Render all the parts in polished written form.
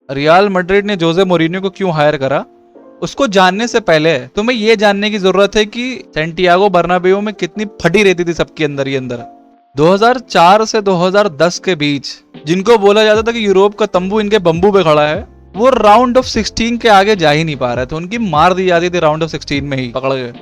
Real Madrid ने जोसे मोरिन्यो को क्यों हायर करा, उसको जानने से पहले तुम्हें ये जानने की जरूरत है कि सैंटियागो बर्नाब्यू में कितनी फटी रहती थी सबके अंदर ही अंदर। 2004 से 2010 के बीच जिनको बोला जाता था कि यूरोप का तंबू इनके बम्बू पे खड़ा है, वो राउंड ऑफ 16 के आगे जा ही नहीं पा रहे थे। उनकी मार दी जाती थी राउंड ऑफ 16 में ही पकड़ गए।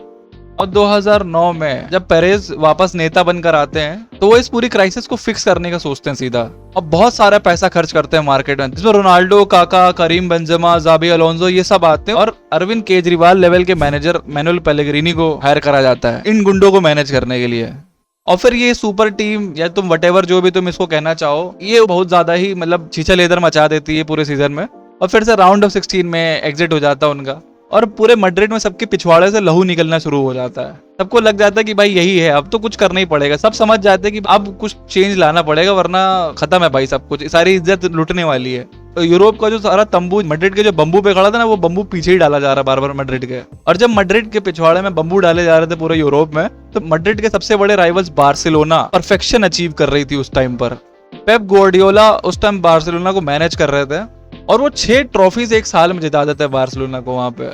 और 2009 में जब पेरेज वापस नेता बनकर आते हैं तो वो इस पूरी क्राइसिस को फिक्स करने का सोचते हैं सीधा, और बहुत सारा पैसा खर्च करते हैं मार्केट में, जिसमें रोनाल्डो, काका, करीम बेंजेमा, जाबी अलोंसो ये सब आते हैं, और अरविंद केजरीवाल लेवल के मैनेजर मैनुअल पेलेग्रिनी को हायर करा जाता है इन गुंडों को मैनेज करने के लिए। और फिर ये सुपर टीम या तुम वटेवर जो भी तुम इसको कहना चाहो, ये बहुत ज्यादा ही मतलब छीछा लेदर मचा देती है पूरे सीजन में, और फिर से राउंड ऑफ 16 में एग्जिट हो जाता है उनका। और पूरे मैड्रिड में सबके पिछवाड़े से लहू निकलना शुरू हो जाता है। सबको लग जाता है कि भाई यही है, अब तो कुछ करना ही पड़ेगा। सब समझ जाते हैं कि अब कुछ चेंज लाना पड़ेगा वरना खत्म है भाई, सब कुछ, सारी इज्जत लुटने वाली है। तो यूरोप का जो सारा तंबू मैड्रिड के जो बम्बू पे खड़ा था ना, वो बम्बू पीछे ही डाला जा रहा बार बार मैड्रिड के। और जब मैड्रिड के पिछवाड़े में बम्बू डाले जा रहे थे पूरे यूरोप में, तो मैड्रिड के सबसे बड़े राइवल्स बार्सिलोना परफेक्शन अचीव कर रही थी उस टाइम पर। पेप गार्डियोला उस टाइम बार्सिलोना को मैनेज कर रहे थे, और वो 6 ट्रॉफीज एक साल में जिता देते हैं बार्सिलोना को वहां पे।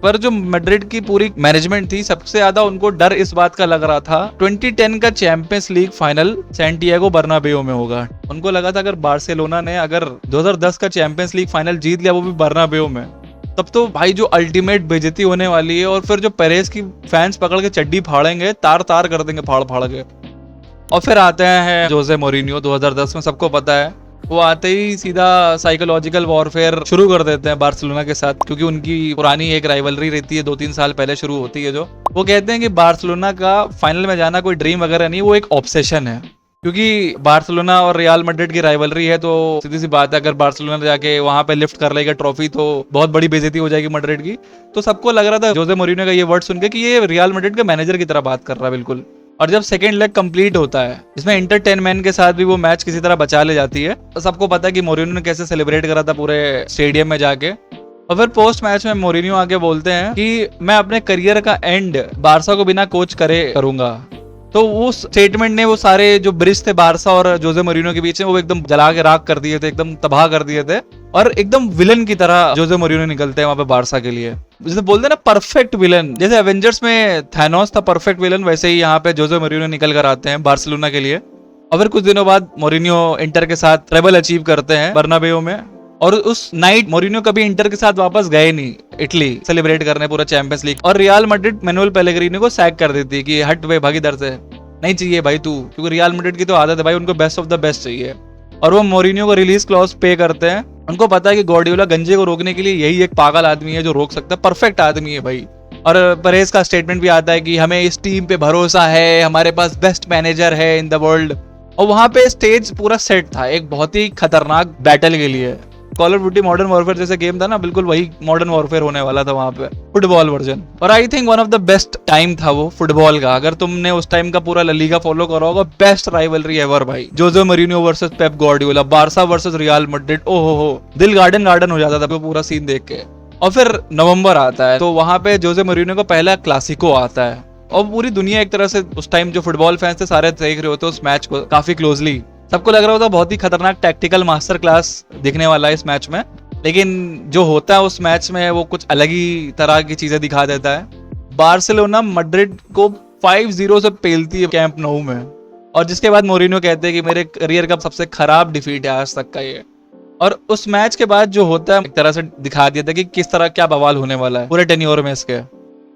पर जो मैड्रिड की पूरी मैनेजमेंट थी, सबसे ज्यादा उनको डर इस बात का लग रहा था 2010 का champions league final Santiago Bernabeu में होगा। उनको लगा था अगर बार्सिलोना ने अगर 2010 का चैंपियंस लीग फाइनल जीत लिया, वो भी बर्नाब्यू में, तब तो भाई जो अल्टीमेट बेइज्जती होने वाली है। और फिर जो पेरेज की फैंस पकड़ के चड्डी फाड़ेंगे, तार तार कर देंगे फाड़ फाड़ के। और फिर आते हैं जोसे मोरिन्यो 2010 में, सबको पता है वो आते ही सीधा साइकोलॉजिकल वॉरफेयर शुरू कर देते हैं बार्सिलोना के साथ, क्योंकि उनकी पुरानी एक राइवलरी रहती है 2-3 साल पहले शुरू होती है। जो वो कहते हैं कि बार्सिलोना का फाइनल में जाना कोई ड्रीम वगैरह नहीं, वो एक ऑब्सेशन है। क्योंकि बार्सिलोना और रियल मैड्रिड की राइवलरी है, तो सीधी सी बात है अगर बार्सिलोना जाके वहां पे लिफ्ट कर लेगा ट्रॉफी तो बहुत बड़ी बेइज्जती हो जाएगी मैड्रिड की। तो सबको लग रहा था जोसे मोरिन्यो का ये वर्ड सुन के कि ये रियल मैड्रिड के मैनेजर की तरह बात कर रहा है बिल्कुल। और जब सेकेंड लेग कंप्लीट होता है, इसमें इंटर 10 मैन के साथ भी वो मैच किसी तरह बचा ले जाती है, तो सबको पता है कि मोरिन्यो ने कैसे सेलिब्रेट करा था पूरे स्टेडियम में जाके। और फिर पोस्ट मैच में मोरिन्यो आके बोलते हैं कि मैं अपने करियर का एंड बारसा को बिना कोच करे करूंगा। तो उस स्टेटमेंट ने वो सारे जो ब्रिज थे बारसा और जोसे मोरिन्यो के बीच में, वो एकदम जला के राख कर दिए थे, एकदम तबाह कर दिए थे। और एकदम विलन की तरह जोसे मोरिन्यो निकलते हैं वहां पे बारसा के लिए, जैसे बोलते हैं ना परफेक्ट विलन। जैसे एवेंजर्स में थैनोस था परफेक्ट विलन, वैसे ही यहाँ पे जोसे मोरिन्यो निकल कर आते हैं बार्सिलोना के लिए। और फिर कुछ दिनों बाद मोरिन्यो इंटर के साथ ट्रेबल अचीव करते हैं बर्नाब्यू में। और उस नाइट मोरिन्यो कभी इंटर के साथ वापस गए नहीं इटली सेलिब्रेट करने पूरा चैंपियंस लीग। और रियल मैड्रिड मैनुअल पेलेग्रिनी को सैक कर देती है कि हट वे भाग इधर से, नहीं चाहिए भाई तू, क्योंकि रियल मैड्रिड की तो आदत है भाई, उनको बेस्ट ऑफ द बेस्ट चाहिए। और वो मोरिन्यो को रिलीज क्लॉज पे करते हैं। उनको पता है कि गार्डियोला गंजे को रोकने के लिए यही एक पागल आदमी है जो रोक सकता है, परफेक्ट आदमी है भाई। और पेरेज का स्टेटमेंट भी आता है कि हमें इस टीम पे भरोसा है, हमारे पास बेस्ट मैनेजर है इन द वर्ल्ड। और वहां पे स्टेज पूरा सेट था एक बहुत ही खतरनाक बैटल के लिए। Call of duty modern warfare जैसे गेम था ना, बिल्कुल वही मॉडर्न वॉरफेयर होने वाला था वहां पे, फुटबॉल वर्जन। और I think one of the best time था वो फुटबॉल का। अगर तुमने उस टाइम का पूरा ला लीगा फॉलो करा होगा, बेस्ट राइवलरी एवर भाई, Jose Mourinho versus Pep Guardiola, Barca versus Real Madrid. ओहो हो, दिल गार्डन गार्डन हो जाता था पूरा सीन देख के। और फिर नवंबर आता है, तो वहां पे जोसे मोरिन्यो का पहला क्लासिको आता है, और पूरी दुनिया एक तरह से उस टाइम जो फुटबॉल फैंस थे सारे देख रहे होते उस मैच को काफी क्लोजली। सबको लग रहा होता बहुत ही खतरनाक टैक्टिकल मास्टर क्लास दिखने वाला है इस मैच में, लेकिन जो होता है उस मैच में वो कुछ अलग ही तरह की चीजें दिखा देता है। बार्सिलोना मैड्रिड को 5-0 से पेलती है कैंप नौ में, और जिसके बाद मोरिन्यो कहते हैं कि मेरे करियर का सबसे खराब डिफीट है आज तक का ये। और उस मैच के बाद जो होता है एक तरह से दिखा दिया था कि किस तरह क्या बवाल होने वाला है पूरे टेन्योर में इसके।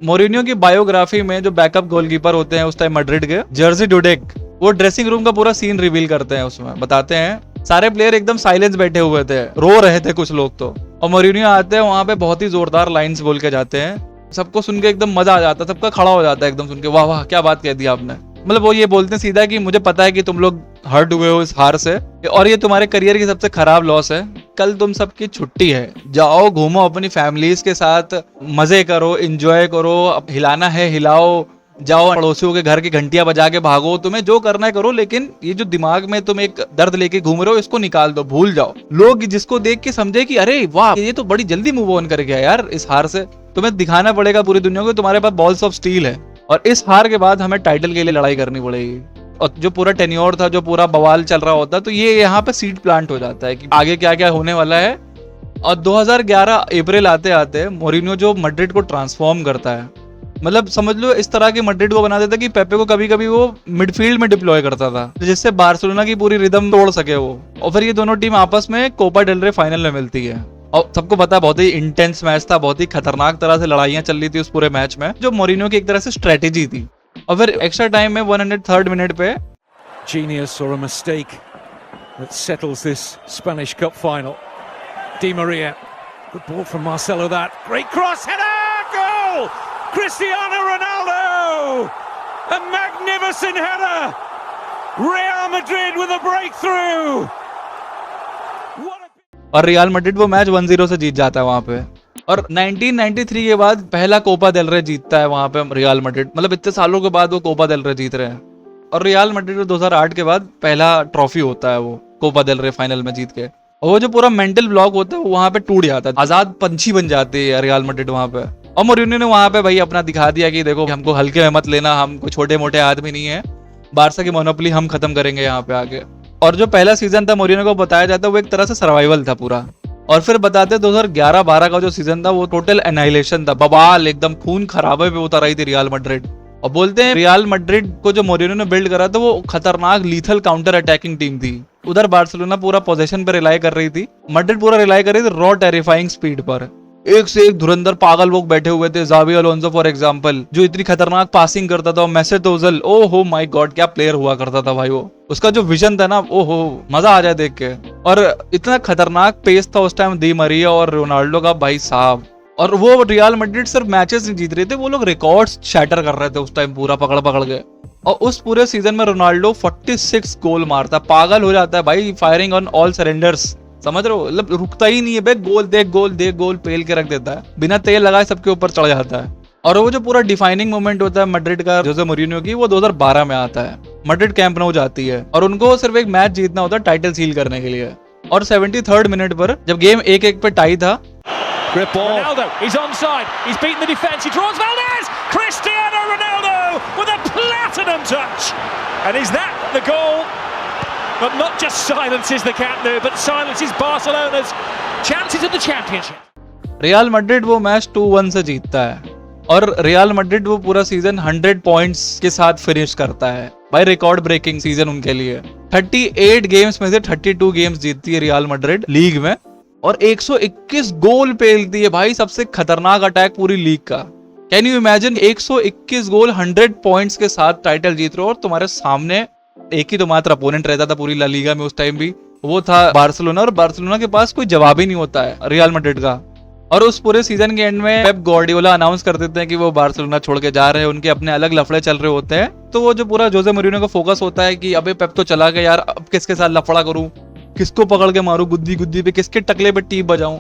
मोरिन्यो की बायोग्राफी में जो बैकअप गोलकीपर होते हैं उस टाइम मैड्रिड के, जर्सी डुडेक, वो ड्रेसिंग रूम का पूरा सीन रिवील करते हैं। उसमें बताते हैं सारे प्लेयर एकदम साइलेंस बैठे हुए थे, रो रहे थे कुछ लोग तो, और मोरिन्यो आते हैं वहां पे बहुत ही जोरदार लाइंस बोल के जाते हैं। सबको सुन के एकदम मजा आ जाता है, सबका खड़ा हो जाता है एकदम सुन के, वाह वाह क्या बात कह दी आपने। मतलब वो ये बोलते हैं सीधा कि मुझे पता है कि तुम लोग हर्ट हुए हो इस हार से, और ये तुम्हारे करियर की सबसे खराब लॉस है। कल तुम सबकी छुट्टी है, जाओ घूमो अपनी फैमिलीज के साथ, मजे करो, एंजॉय करो, अब हिलाना है हिलाओ, जाओ पड़ोसियों के घर की घंटियां बजा के भागो, तुम्हें जो करना है करो, लेकिन ये जो दिमाग में तुम एक दर्द लेके घूम रहे हो इसको निकाल दो, भूल जाओ। लोग जिसको देख के समझे कि अरे वाह ये तो बड़ी जल्दी मूव ऑन कर गया यार इस हार से। तुम्हें दिखाना पड़ेगा पूरी दुनिया को तुम्हारे पास बॉल्स ऑफ स्टील है, और इस हार के बाद हमें टाइटल के लिए लड़ाई करनी पड़ेगी। और जो पूरा टेन्योर था, जो पूरा बवाल चल रहा होता, तो ये यहाँ पे सीड प्लांट हो जाता है कि आगे क्या क्या होने वाला है। और 2011 अप्रैल आते आते मोरिनियो जो मैड्रिड को ट्रांसफॉर्म करता है, मतलब समझ लो इस तरह की मैड्रिड को बना देता कि पेपे को कभी कभी वो मिडफील्ड में डिप्लॉय करता था, जिससे बार्सिलोना की पूरी रिदम तोड़ सके वो। और फिर ये दोनों टीम आपस में कोपा डेल रे फाइनल में मिलती है। और सबको पता है बहुत ही इंटेंस मैच था, बहुत ही खतरनाक तरह से लड़ाइयां चल रही थी उस पूरे मैच में, जो मोरिनियो की एक तरह से स्ट्रेटेजी थी। और फिर एक्स्ट्रा टाइम में 103rd मिनट पे genius or a mistake that settles this Spanish Cup final. Di Maria, good ball from Marcelo. That great cross header, goal! Cristiano Ronaldo, a magnificent header. Real Madrid with a breakthrough. और real Madrid वो match 1-0 से जीत जाता है वहां पे। और 1993 के बाद पहला कोपा डेल रे जीतता है वहां पे रियल मैड्रिड, मतलब इतने सालों के बाद वो कोपा डेल रे जीत रहे हैं। और रियल मैड्रिड 2008 के बाद पहला ट्रॉफी होता है वो कोपा डेल रे फाइनल में जीत के। और वो जो पूरा मेंटल ब्लॉक होता है वो वहां पे टूट जाता है, आजाद पंछी बन जाती है रियल मैड्रिड वहां पे। और मोरिनियो ने वहां पे भाई अपना दिखा दिया कि देखो हमको हल्के में मत लेना, हम कोई छोटे मोटे आदमी नहीं है, बारसा की मोनोपोली हम खत्म करेंगे यहाँ पे आके। और जो पहला सीजन था मोरिनियो को बताया जाता है वो एक तरह से सर्वाइवल था पूरा। और फिर बताते 2011-12 का जो सीजन था वो टोटल एनाइलेशन था, बवाल एकदम खून खराबे पे उतर आई थी रियल मैड्रिड। और बोलते हैं रियल मैड्रिड को जो मोरिनियो ने बिल्ड करा था वो खतरनाक लीथल काउंटर अटैकिंग टीम थी। उधर बार्सिलोना पूरा पोजीशन पे रिलाई कर रही थी, मैड्रिड पूरा रिलाई कर रही थी रॉ टेरिफाइंग स्पीड पर। एक से एक धुरंधर पागल लोग बैठे हुए थे, ज़ावी अलोंसो फॉर एग्जांपल जो इतनी खतरनाक पासिंग करता था, मेसेट ओजिल, ओहो माय गॉड क्या प्लेयर हुआ करता था भाई वो। उसका जो विजन था ना, ओहो मजा आ जाए देख के। और इतना खतरनाक पेस था उस टाइम दी मरिया और रोनाल्डो का भाई साहब। और वो रियल मैड्रिड सिर्फ मैचेस नहीं जीत रहे थे, वो लोग रिकॉर्ड्स शैटर कर रहे थे उस टाइम पूरा पकड़ पकड़ के। और उस पूरे सीजन में रोनाल्डो 46 गोल मारता, पागल हो जाता है भाई, फायरिंग ऑन ऑल सिलेंडर्स, समझ रहे हो, मतलब रुकता ही नहीं है भाई, गोल देख गोल पेल के रख देता है, बिना तेल लगाए सबके ऊपर चढ़ जाता है। और वो जो पूरा डिफाइनिंग मोमेंट होता है मैड्रिड का जोसे मोरिनियो की, वो 2012 में आता है। मैड्रिड कैंप nou जाती है और उनको सिर्फ एक मैच जीतना होता है टाइटल सील करने के लिए। और 73rd मिनट पर जब गेम 1-1 पे टाई था, Ronaldo, he's onside, he's beaten the defence, he draws Valdez, Cristiano Ronaldo with a platinum touch, and is that the goal? But not just silences the Camp Nou, but silences Barcelona's chances of the championship. Real Madrid वो match 2-1 से जीतता है और real Madrid वो पूरा season 100 points के साथ finish करता है भाई, रिकॉर्ड ब्रेकिंग सीजन उनके लिए। 38 गेम्स में से 32 गेम्स जीतती है रियल मैड्रिड लीग में और 121 गोल पेलती है भाई, सबसे खतरनाक अटैक पूरी लीग का। Can you imagine 121 goal 100 points के साथ टाइटल जीत रहे हो और तुम्हारे सामने एक ही तो मात्र अपोनेंट रहता था पूरी ला लीगा में उस टाइम भी, वो था बार्सिलोना। और बार्सिलोना के पास कोई जवाब ही नहीं होता है रियल मैड्रिड का। और उस पूरे सीजन के एंड में पेप गार्डियोला अनाउंस कर देते हैं कि वो बार्सिलोना छोड़ के जा रहे हैं, उनके अपने अलग लफड़े चल रहे होते हैं। तो वो जो पूरा जोसे मोरिनियो का फोकस होता है कि अबे पेप तो चला गया यार, अब किसके साथ लफड़ा करूं, किसको पकड़ के मारूं गुद्दी गुद्दी पे, किसके टकले पे टीप बजाऊं।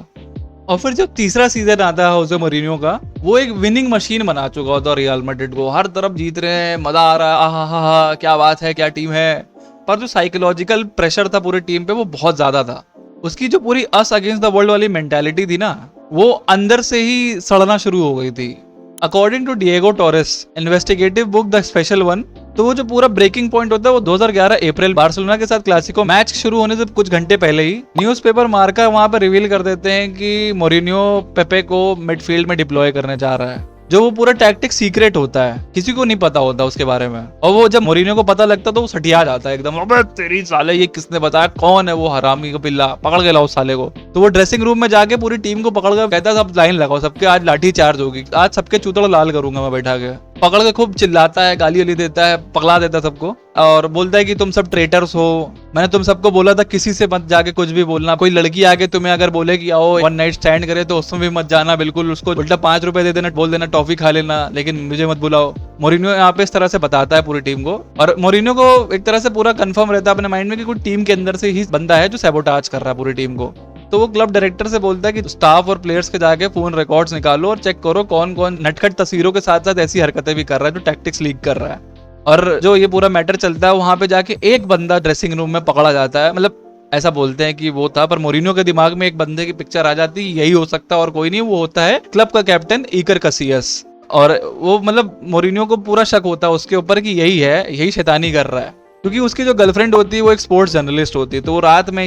और फिर जब तीसरा सीजन आता है जोसे मोरिनियो का, वो एक विनिंग मशीन बना चुका होता है रियल मैड्रिड को, हर तरफ जीत रहे हैं, मजा आ रहा है, आहा क्या बात है, क्या टीम है। पर जो साइकोलॉजिकल प्रेशर था पूरी टीम पे वो बहुत ज्यादा था। उसकी जो पूरी अस अगेंस्ट द वर्ल्ड वाली मेंटालिटी थी ना, वो अंदर से ही सड़ना शुरू हो गई थी। According to Diego Torres investigative book the special one, तो वो जो पूरा ब्रेकिंग पॉइंट होता है वो 2011 अप्रैल बार्सिलोना के साथ क्लासिको मैच शुरू होने से कुछ घंटे पहले ही न्यूज़पेपर मार्का वहां पर रिवील कर देते हैं कि मोरिनियो पेपे को मिडफील्ड में डिप्लॉय करने जा रहा है, जो वो पूरा टैक्टिक सीक्रेट होता है, किसी को नहीं पता होता उसके बारे में। और वो जब मोरिनियो को पता लगता तो वो सटिया जाता है एकदम, अबे तेरी साले ये किसने बताया, कौन है वो हरामी का पिल्ला, पकड़ के लाओ उस साले को। तो वो ड्रेसिंग रूम में जाके पूरी टीम को पकड़ कर कहता है सब लाइन लगाओ, सबके आज लाठी चार्ज होगी, आज सबके चूतड़ लाल करूंगा मैं बैठा के। पकड़ के खूब चिल्लाता है, गाली वाली देता है, पकड़ा देता है सबको और बोलता है कि तुम सब ट्रेटर्स हो, मैंने तुम सबको बोला था किसी से मत जाके कुछ भी बोलना, कोई लड़की आके तुम्हें अगर बोले कि आओ वन नाइट स्टैंड करे तो उसमें भी मत जाना बिल्कुल, उसको उल्टा 5 रुपए दे देना, बोल देना टॉफी खा लेना, लेकिन मुझे मत बुलाओ। मोरिनियो यहाँ पे इस तरह से बताता है पूरी टीम को। और मोरिनियो को एक तरह से पूरा कंफर्म रहता है अपने माइंड में कि कोई टीम के अंदर से ही बंदा है जो सैबोटाज कर रहा है पूरी टीम को। तो वो क्लब डायरेक्टर से बोलता है कि स्टाफ और प्लेयर्स के जाके फोन रिकॉर्ड्स निकालो और चेक करो कौन कौन नटखट तस्वीरों के साथ साथ ऐसी हरकतें भी कर रहा है जो टैक्टिक्स लीक कर रहा है। और जो ये पूरा मैटर चलता है वहां पे जाके एक बंदा ड्रेसिंग रूम में पकड़ा जाता है, मतलब ऐसा बोलते हैं कि वो था, पर मोरिनियो के दिमाग में एक बंदे की पिक्चर आ जाती है, यही हो सकता है और कोई नहीं, वो होता है क्लब का कैप्टन इकर कसियस। और वो मतलब मोरिनियो को पूरा शक होता है उसके ऊपर कि यही है, यही शैतानी कर रहा है, क्योंकि उसकी जो गर्लफ्रेंड होती है वो एक स्पोर्ट्स जर्नलिस्ट होती है, तो वो रात में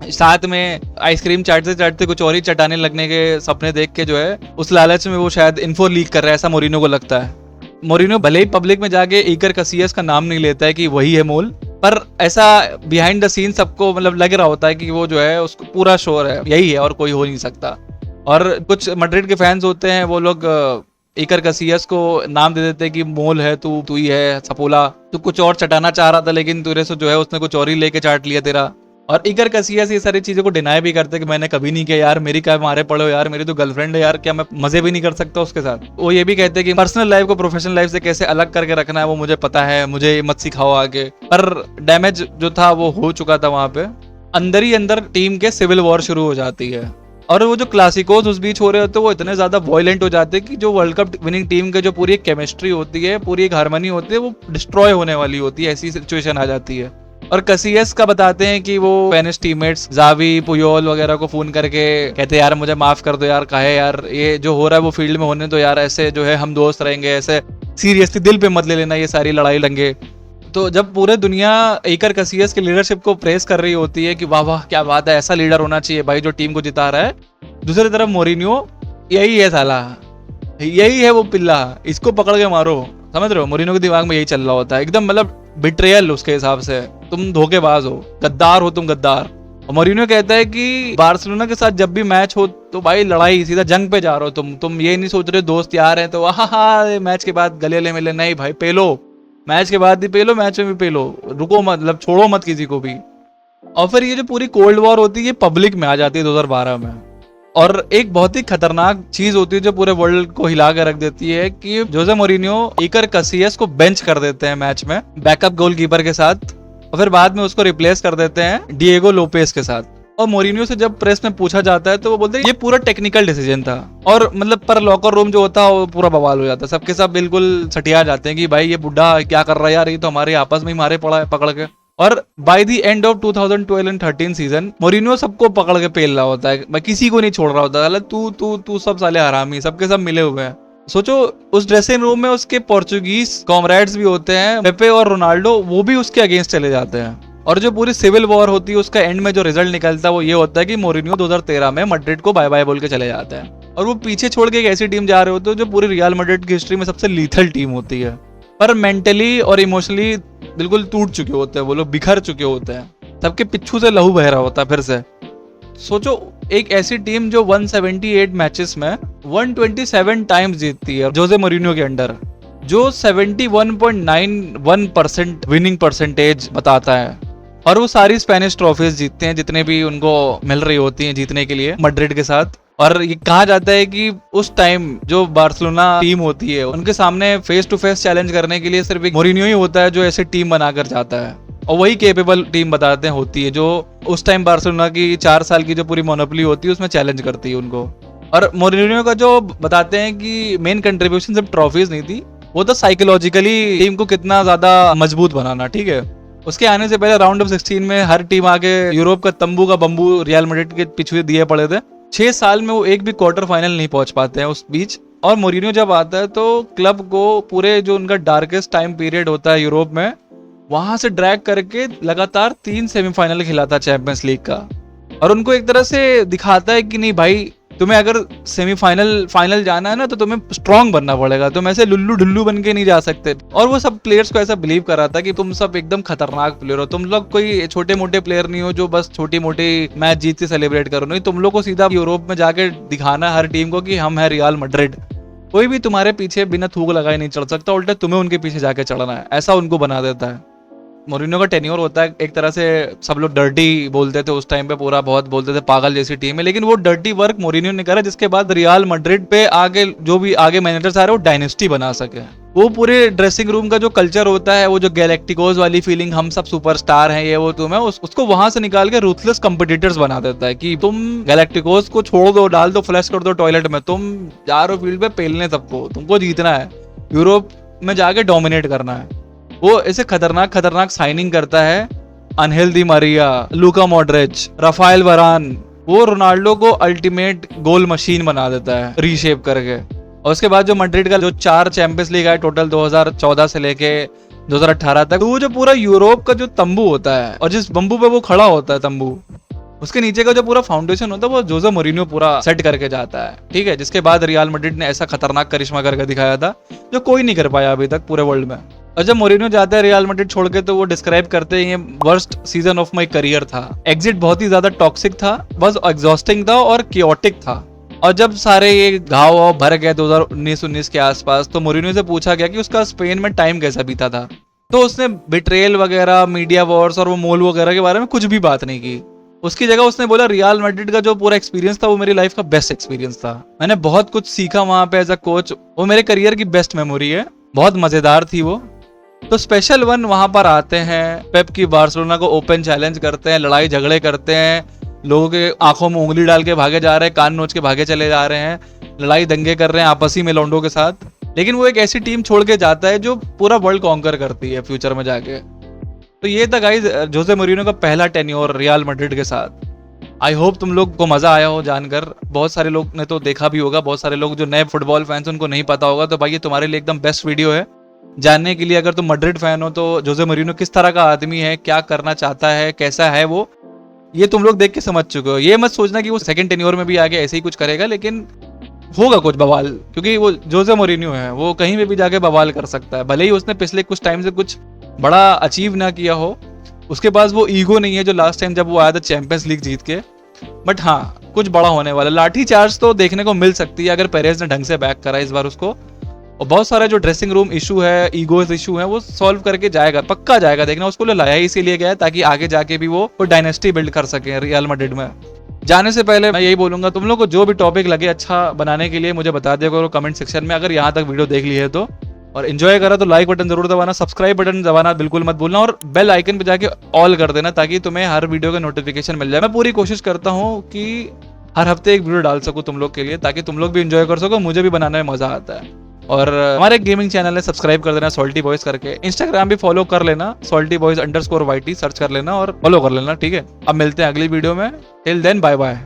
साथ में आइसक्रीम चाटते चाटते कुछ और ही चटाने लगने के सपने देख के जो है उस लालच में वो शायद इन्फो लीक कर रहा है, ऐसा मोरिनो को लगता है। मोरिनो भले ही पब्लिक में जाके इकर कैसियस का नाम नहीं लेता है कि वही है मोल, पर ऐसा बिहाइंड द सीन सबको मतलब लग रहा होता है कि वो जो है उसको पूरा श्योर है यही है और कोई हो नहीं सकता। और कुछ मैड्रिड के फैंस होते हैं वो लोग इकर कैसियस को नाम दे देते हैं कि मोल है तू ही है सपोला, तू कुछ और चटाना चाह रहा था लेकिन तेरे से जो है उसने कुछ और ही लेके चाट लिया तेरा। और इकर कैसियस ये सारी चीजों को डिनाई भी करते कि मैंने कभी नहीं किया यार, मेरी क्या मारे पड़ो यार, मेरी तो गर्लफ्रेंड है यार, क्या मैं मजे भी नहीं कर सकता उसके साथ। वो ये भी कहते हैं कि पर्सनल लाइफ को प्रोफेशनल लाइफ से कैसे अलग करके रखना है वो मुझे पता है, मुझे मत सिखाओ आगे। पर डैमेज जो था वो हो चुका था वहां पे। अंदर ही अंदर टीम के सिविल वॉर शुरू हो जाती है और वो जो क्लासिकोस उस बीच हो रहे होते हैं वो इतने ज्यादा वॉयलेंट हो जाते हैं कि जो वर्ल्ड कप विनिंग टीम के जो पूरी एक केमिस्ट्री होती है, पूरी एक हार्मनी होती है, वो डिस्ट्रॉय होने वाली होती है, ऐसी सिचुएशन आ जाती है। और कैसियस का बताते हैं कि वो स्पेनिश टीममेट्स जावी पुयोल वगैरह को फोन करके कहते यार मुझे माफ कर दो यार, काहे यार ये जो हो रहा है वो फील्ड में होने दो यार, ऐसे जो है हम दोस्त रहेंगे, ऐसे सीरियसली दिल पे मत ले लेना ये सारी लड़ाई लंगे। तो जब पूरे दुनिया इकर कैसियस की लीडरशिप को प्रेस कर रही होती है कि वाह वाह क्या बात है, ऐसा लीडर होना चाहिए भाई जो टीम को जिता रहा है, दूसरी तरफ मोरिनियो यही है साला, यही है वो पिल्ला, इसको पकड़ के मारो। समझ रहे हो, मोरिनियो के दिमाग में यही चल रहा होता है एकदम, मतलब बिट्रेयल उसके हिसाब से, तुम धोखेबाज हो, गद्दार हो तुम, गद्दार। और मोरिनियो कहता है कि बार्सिलोना के साथ जब भी मैच हो तो भाई लड़ाई, सीधा जंग पे जा रहे हो तुम ये नहीं सोच रहे दोस्त यार हैं तो हाँ मैच के बाद गले मिले, नहीं भाई पेलो, मैच के बाद भी पेलो, मैच में भी पेलो, रुको मत, मतलब छोड़ो मत किसी को भी। और फिर ये जो पूरी कोल्ड वॉर होती है ये पब्लिक में आ जाती है 2012 में। और एक बहुत ही खतरनाक चीज होती है जो पूरे वर्ल्ड को हिला कर रख देती है कि जोसे मोरिनियो इकर कैसियस को बेंच कर देते हैं मैच में बैकअप गोलकीपर के साथ, और फिर बाद में उसको रिप्लेस कर देते हैं डिएगो लोपेस के साथ। और मोरिनियो से जब प्रेस में पूछा जाता है तो वो बोलते हैं ये पूरा टेक्निकल डिसीजन था, और मतलब पर लॉकर रूम जो होता है वो पूरा बवाल हो जाता है, सबके सब बिल्कुल सटिया जाते हैं कि भाई ये बुढ़ा क्या कर रहा है यार, ये तो हमारे आपस में ही मारे पड़ा है पकड़ के। और by the end of 2012 and 13 season Mourinho सबको पकड़ के पेल रहा होता है, मैं किसी को नहीं छोड़ रहा होता है, तू सब साले हरामी, सबके सब मिले हुए हैं। सोचो उस ड्रेसिंग रूम में उसके पोर्चुगीज कॉमरेड्स भी होते हैं, पेपे और रोनाल्डो, वो भी उसके अगेंस्ट चले जाते हैं। और जो पूरी सिविल वॉर होती है उसका एंड में जो रिजल्ट निकलता है वो ये होता है कि मोरिनियो 2013 में मैड्रिड को बाय बाय बोल के चले जाते हैं, और वो पीछे छोड़ के एक ऐसी टीम जा रहे होते हैं जो पूरी रियल मैड्रिड की हिस्ट्री में सबसे लीथल टीम होती है, पर मेंटली और इमोशनली बिल्कुल टूट चुके होते हैं वो लोग, बिखर चुके होते हैं, सबके पिच्छू से लहू बह रहा होता है फिर से। सोचो एक ऐसी टीम जो 178 मैचेस में 127 टाइम्स जीतती है जोसे मोरिनियो के अंडर, जो 71.91% विनिंग परसेंटेज बताता है, और वो सारी स्पेनिश ट्रॉफीज जीतते हैं जितने भी उनको मिल रही होती हैं जीतने के लिए मैड्रिड के साथ। और ये कहा जाता है कि उस टाइम जो बार्सिलोना टीम होती है उनके सामने फेस टू फेस चैलेंज करने के लिए सिर्फ एक मोरिनियो ही होता है जो ऐसे टीम बनाकर जाता है, और वही केपेबल टीम बताते हैं होती है जो उस टाइम बार्सिलोना की 4 साल की जो पूरी मोनोपोली होती है उसमें चैलेंज करती है उनको। और मोरिनियो का जो बताते हैं कि मेन कंट्रीब्यूशन सिर्फ ट्रॉफीज नहीं थी, वो तो साइकोलॉजिकली टीम को कितना ज्यादा मजबूत बनाना। ठीक है, उसके आने से पहले राउंड ऑफ 16 में हर टीम आके यूरोप का तंबू का बम्बू रियल मैड्रिड के पीछे दिए पड़े थे, 6 साल में वो एक भी क्वार्टर फाइनल नहीं पहुंच पाते हैं उस बीच। और मोरिनियो जब आता है तो क्लब को पूरे जो उनका डार्केस्ट टाइम पीरियड होता है यूरोप में, वहां से ड्रैग करके लगातार 3 सेमीफाइनल खिलाता चैंपियंस लीग का, और उनको एक तरह से दिखाता है कि नहीं भाई तुम्हें अगर सेमीफाइनल फाइनल जाना है ना तो तुम्हें स्ट्रांग बनना पड़ेगा, तुम ऐसे लुल्लू ढुल्लू बन के नहीं जा सकते। और वो सब प्लेयर्स को ऐसा बिलीव करा था कि तुम सब एकदम खतरनाक प्लेयर हो, तुम लोग कोई छोटे मोटे प्लेयर नहीं हो जो बस छोटी मोटी मैच जीत के सेलिब्रेट करो, नहीं, तुम लोग को सीधा यूरोप में जाके दिखाना हर टीम को कि हम है रियल मैड्रिड, कोई भी तुम्हारे पीछे बिना थूक लगाए नहीं चढ़ सकता, उल्टा तुम्हें उनके पीछे जाके चढ़ना है, ऐसा उनको बना देता है। मोरिनियो का टेन्योर होता है एक तरह से, सब लोग डर्टी बोलते थे उस टाइम पे, पूरा बहुत बोलते थे पागल जैसी टीम है, लेकिन वो डर्टी वर्क मोरिनियो ने करा जिसके बाद रियल मैड्रिड पे आगे जो भी आगे मैनेजर्स आ रहे हैं वो डायनेस्टी बना सके। वो पूरे ड्रेसिंग रूम का जो कल्चर होता है, वो जो गैलेक्टिकोस वाली फीलिंग, हम सब सुपरस्टार हैं ये वो तुम्हें, उसको वहां से निकाल के रूथलेस कंपिटिटर्स बना देता है कि तुम गैलेक्टिकोस को छोड़ दो, डाल दो, फ्लैश कर दो टॉयलेट में, तुम जा रहे हो फील्ड पे पेलने सबको, तुमको जीतना है, यूरोप में जाके डोमिनेट करना है। वो ऐसे खतरनाक साइनिंग करता है, अनहेल दी मारिया, लूका मॉड्रिच, राफाएल वरान, वो रोनाल्डो को अल्टीमेट गोल मशीन बना देता है रीशेप करके। और उसके बाद जो मैड्रिड का जो 4 चैंपियंस लीग है टोटल 2014 से लेके 2018 तक। तो वो जो पूरा यूरोप का जो तंबू होता है और जिस बम्बू पे वो खड़ा होता है तंबू, उसके नीचे का जो पूरा फाउंडेशन होता है वो जोसे मोरिन्यो पूरा सेट करके जाता है, ठीक है। जिसके बाद रियल मैड्रिड ने ऐसा खतरनाक करिश्मा करके दिखाया था जो कोई नहीं कर पाया अभी तक पूरे वर्ल्ड में। और जब मोरिन्यो जाता है रियल मैड्रिड छोड़ के तो वो डिस्क्राइब करते हैं ये worst season of my career था। एग्जिट बहुत ही ज्यादा टॉक्सिक था, बहुत एग्जॉस्टिंग था और कियोटिक था। और जब सारे ये घाव वाव भर गए 2019 के आसपास, तो मोरिन्यो से पूछा गया कि उसका स्पेन में टाइम कैसा बीता था, तो उसने बिट्रेल वगैरह, मीडिया वॉर्स और वो मोल वगैरह के बारे में कुछ भी बात नहीं की। उसकी जगह उसने बोला रियल मैड्रिड का जो पूरा एक्सपीरियंस था वो मेरी लाइफ का बेस्ट एक्सपीरियंस था, मैंने बहुत कुछ सीखा वहां पे एज अ कोच, वो मेरे करियर की बेस्ट मेमोरी है, बहुत मजेदार थी वो। तो स्पेशल वन वहां पर आते हैं, पेप की बार्सिलोना को ओपन चैलेंज करते हैं, लड़ाई झगड़े करते हैं, लोगों के आंखों में उंगली डाल के भागे जा रहे हैं, कान नोच के भागे चले जा रहे हैं, लड़ाई दंगे कर रहे हैं आपसी में लौंडों के साथ। लेकिन वो एक ऐसी टीम छोड़ के जाता है जो पूरा वर्ल्ड कॉन्कर करती है फ्यूचर में जाके। तो ये था गाइस जोसे मोरिन्यो का पहला टेन्योर रियल मैड्रिड के साथ। आई होप तुम लोग को मजा आया हो जानकर। बहुत सारे लोग ने तो देखा भी होगा, बहुत सारे लोग जो नए फुटबॉल फैंस उनको नहीं पता होगा, तो भाई ये तुम्हारे लिए एकदम बेस्ट वीडियो है जानने के लिए। अगर तुम मैड्रिड फैन हो तो जोसे मोरिन्यो किस तरह का आदमी है, क्या करना चाहता है, कैसा है वो, ये तुम लोग देख के समझ चुके हो। ये मत सोचना कि वो सेकंड टेन्योर में भी आगे ऐसे ही कुछ करेगा, लेकिन होगा कुछ बवाल, क्योंकि वो जोसे मोरिन्यो है, वो कहीं पे भी जाके बवाल कर सकता है। भले ही उसने पिछले कुछ टाइम से कुछ बड़ा अचीव ना किया हो, उसके पास वो ईगो नहीं है जो लास्ट टाइम जब वो आया था चैंपियंस लीग जीत के, बट हाँ कुछ बड़ा होने वाला। लाठी चार्ज तो देखने को मिल सकती है अगर पेरेज ने ढंग से बैक करा इस बार उसको, और बहुत सारा जो ड्रेसिंग रूम इशू है, ईगोज इशू है, वो सॉल्व करके जाएगा, पक्का जाएगा। देखना उसको लाया ही इसीलिए गया है ताकि आगे जाके भी वो डायनेस्टी बिल्ड कर सके रियल मैड्रिड में। जाने से पहले मैं यही बोलूंगा, तुम लोग को जो भी टॉपिक लगे अच्छा बनाने के लिए मुझे बता दिया करो कमेंट सेक्शन में, अगर यहाँ तक वीडियो देख ली है तो। और एंजॉय करा तो लाइक बटन जरूर दबाना, सब्सक्राइब बटन दबाना बिल्कुल मत भूलना, और बेल आइकन पे जाके ऑल कर देना ताकि तुम्हें हर वीडियो का नोटिफिकेशन मिल जाए। मैं पूरी कोशिश करता हूँ कि हर हफ्ते एक वीडियो डाल सकूँ तुम लोग के लिए, ताकि तुम लोग भी एंजॉय कर सको, मुझे भी बनाने में मजा आता है। और हमारे गेमिंग चैनल है, सब्सक्राइब कर देना सॉल्टी बॉयज करके। इंस्टाग्राम भी फॉलो कर लेना, saltyboys_YT सर्च कर लेना और फॉलो कर लेना, ठीक है। अब मिलते हैं अगली वीडियो में, टिल देन बाय बाय।